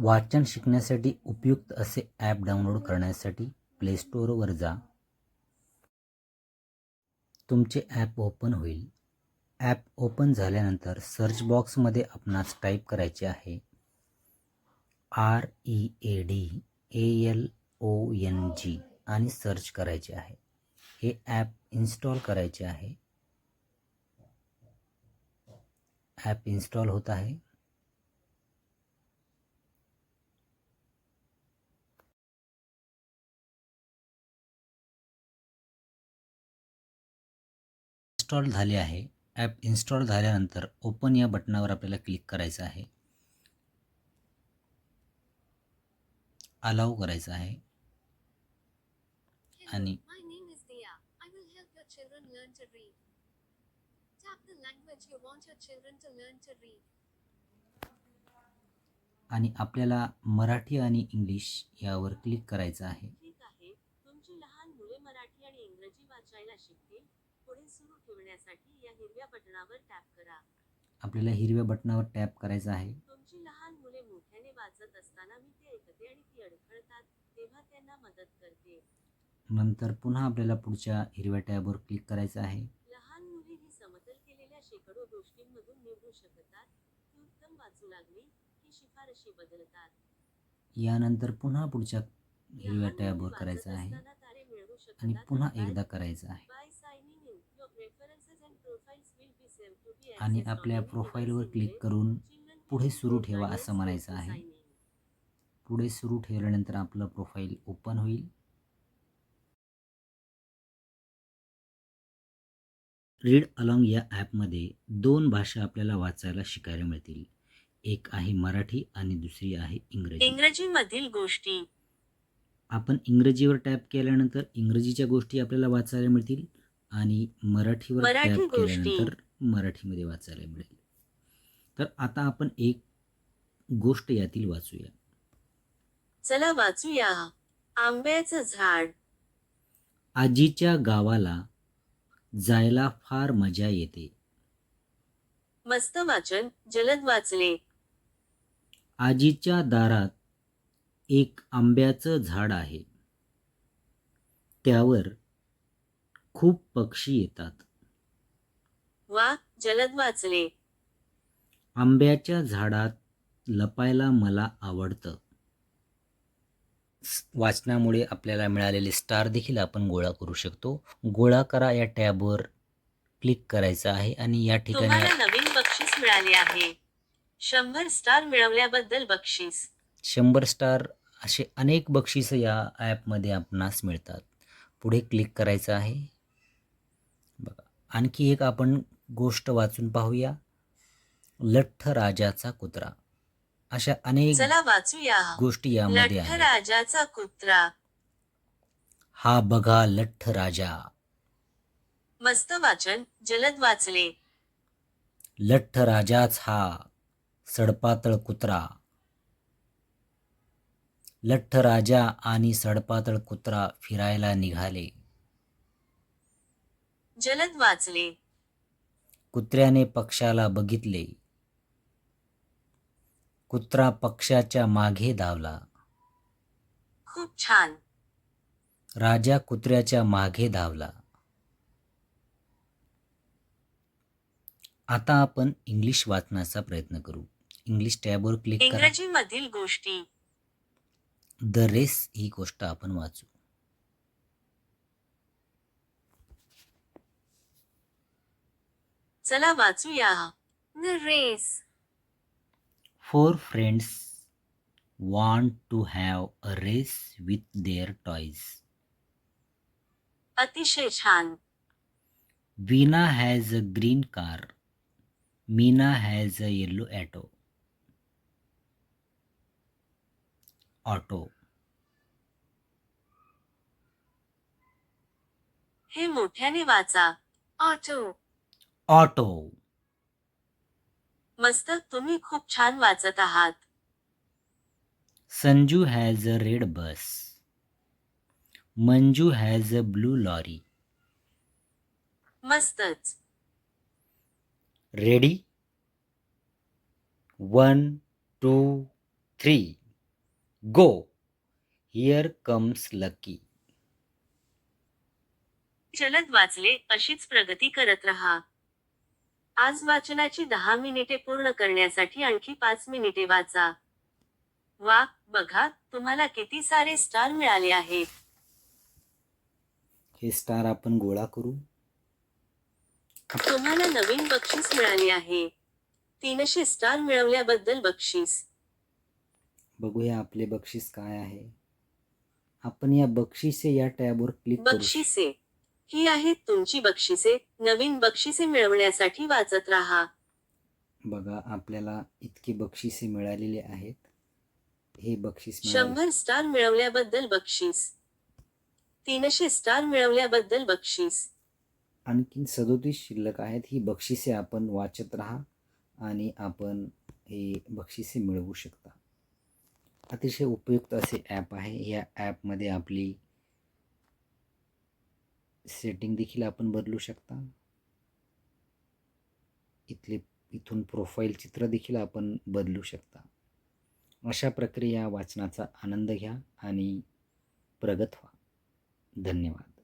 वाचन शिकण्यासाठी उपयुक्त असे ॲप डाउनलोड करण्यासाठी प्ले स्टोअरवर जा. तुमचे ॲप ओपन होईल. ॲप ओपन झाल्यानंतर सर्च बॉक्समध्ये आपणास टाईप करायचे आहे READALONG आणि सर्च करायचे आहे. हे ॲप इन्स्टॉल करायचे आहे. ॲप इन्स्टॉल होत आहे. इन्स्टॉल झाले आहे. ॲप इन्स्टॉल झाल्यानंतर ओपन या बटनावर आपल्याला क्लिक करायचं आहे. अलाउ करायचं आहे आणि आपल्याला मराठी आणि इंग्लिश यावर क्लिक करायचं आहे. तुमची लहान मुले मराठी आणि इंग्रजी वाचायला शिकतील. पुढे सुरू ठेवण्यासाठी या हिरव्या बटणावर टॅप करा. आपल्याला हिरव्या बटणावर टॅप करायचं आहे. तुमची लहान मुले मोठ्याने वाचत असताना मी ते ऐकते आणि ती अडखळतात, तेव्हा त्यांना मदत करते. नंतर पुन्हा आपल्याला पुढच्या हिरव्या टॅबवर क्लिक करायचं आहे. लहान मुले ही समतल केलेल्या शेकडो गोष्टींमधून निवडू शकतात. ती उत्तम वाचू लागली की शिफारशी बदलतात. यानंतर पुन्हा पुढच्या हिरव्या टॅबवर करायचं आहे आणि पुन्हा एकदा करायचं आहे आणि आपल्या प्रोफाईलवर क्लिक करून पुढे सुरू ठेवा असं म्हणायचं आहे. पुढे सुरू ठेवल्यानंतर आपलं प्रोफाईल ओपन होईल. रीड अलॉंग या ॲपमध्ये 2 भाषा आपल्याला वाचायला शिकायला मिळतील. एक आहे मराठी आणि दुसरी आहे इंग्रजी. इंग्रजीमधील गोष्टी. आपण इंग्रजीवर टॅप केल्यानंतर इंग्रजीच्या गोष्टी आपल्याला वाचायला मिळतील आणि मराठीवर टॅप केल्यानंतर मराठीमध्ये वाचायला मिळेल. तर आता आपण एक गोष्ट यातील वाचूया. चला वाचूया. आंब्याचं झाड. आजीच्या गावाला जायला फार मजा येते. मस्त वाचन, जलद वाचले. आजीच्या दारात एक आंब्याचं झाड आहे. त्यावर खूप पक्षी येतात. वा, जलद वाचले. आंब्याच्या झाडात लपायला मला आवडतं. वाचनामुळे आपल्याला मिळालेले स्टार देखील आपण गोळा करू शकतो. गोळा करा या टॅबवर क्लिक करायचं आहे आणि या ठिकाणी तुम्हाला नवीन बक्षीस मिळाले आहे. 100 स्टार मिळवल्याबद्दल बक्षीस. 100 स्टार असे अनेक बक्षीस या ॲपमध्ये आपणास मिळतात. पुढे क्लिक करायचं आहे. बघा, आणखी एक आपण गोष्ट वाचून पाहूया. लठ्ठ राजाचा कुत्रा. अशा अनेक चला वाचूया. गोष्टी यामध्ये लठ्ठ आहेत. राजाचा कुत्रा. हा बघा लठ्ठ राजा. मस्त वाचन, जलद वाचले. लठ्ठ राजाच हा सडपातळ कुत्रा. लठ्ठ राजा आणि सडपातळ कुत्रा फिरायला निघाले. जलद वाचले. कुत्र्याने पक्षाला बघितले. कुत्रा पक्षाच्या मागे धावला. खूप छान. राजा कुत्र्याच्या मागे धावला. आता आपण इंग्लिश वाचण्याचा प्रयत्न करू. इंग्लिश टॅबवर क्लिक करा. इंग्रजीमधील गोष्टी. द रेस ही गोष्ट आपण वाचू. चला वाचूया. The race. 4 friends want to have a race with their toys. अतिशय छान. Veena has a green car. Meena has a yellow auto. हे मोठ्याने वाचा. Auto. मस्त, तुम्ही खूप छान वाचत आहात. Sanju has a red bus. Manju has a blue lorry. मस्तच. Ready? 1, 2, 3. Go, here comes lucky. जलद वाचले, अशीच प्रगती करत रहा. आज वाचनाची 10 मिनिटे पूर्ण करण्यासाठी आणखी 5 मिनिटे वाचा. वा, बघा, तुम्हाला किती सारे स्टार मिळाले आहेत. हे स्टार आपण गोळा करू. तुम्हाला नवीन बक्षीस मिळाले आहे. 300 स्टार मिळवल्याबद्दल बक्षीस. बघूया आपले बक्षीस काय आहे. आपण या बक्षिसे या टॅबवर क्लिक करू. बक्षिसे. ही आहेत तुमची बक्षिसे. नवीन बक्षिसे मिळवण्यासाठी वाचत राहा. बघा आपल्याला इतकी बक्षिसे मिळालेली आहेत. हे बक्षीस 100 स्टार मिळवल्याबद्दल बक्षीस. 300 स्टार मिळवल्याबद्दल बक्षीस. आणखीन 37 शिल्लक आहेत. ही बक्षिसे आपण वाचत राहा आणि आपण हे बक्षिसे मिळवू शकता. अतिशय उपयुक्त असे ॲप आहे. या ॲपमध्ये आपली सेटिंग देखील आपण बदलू शकता. इथून प्रोफाईल चित्र देखील आपण बदलू शकता. अशा प्रकारे या वाचनाचा आनंद घ्या आणि प्रगत व्हा. धन्यवाद.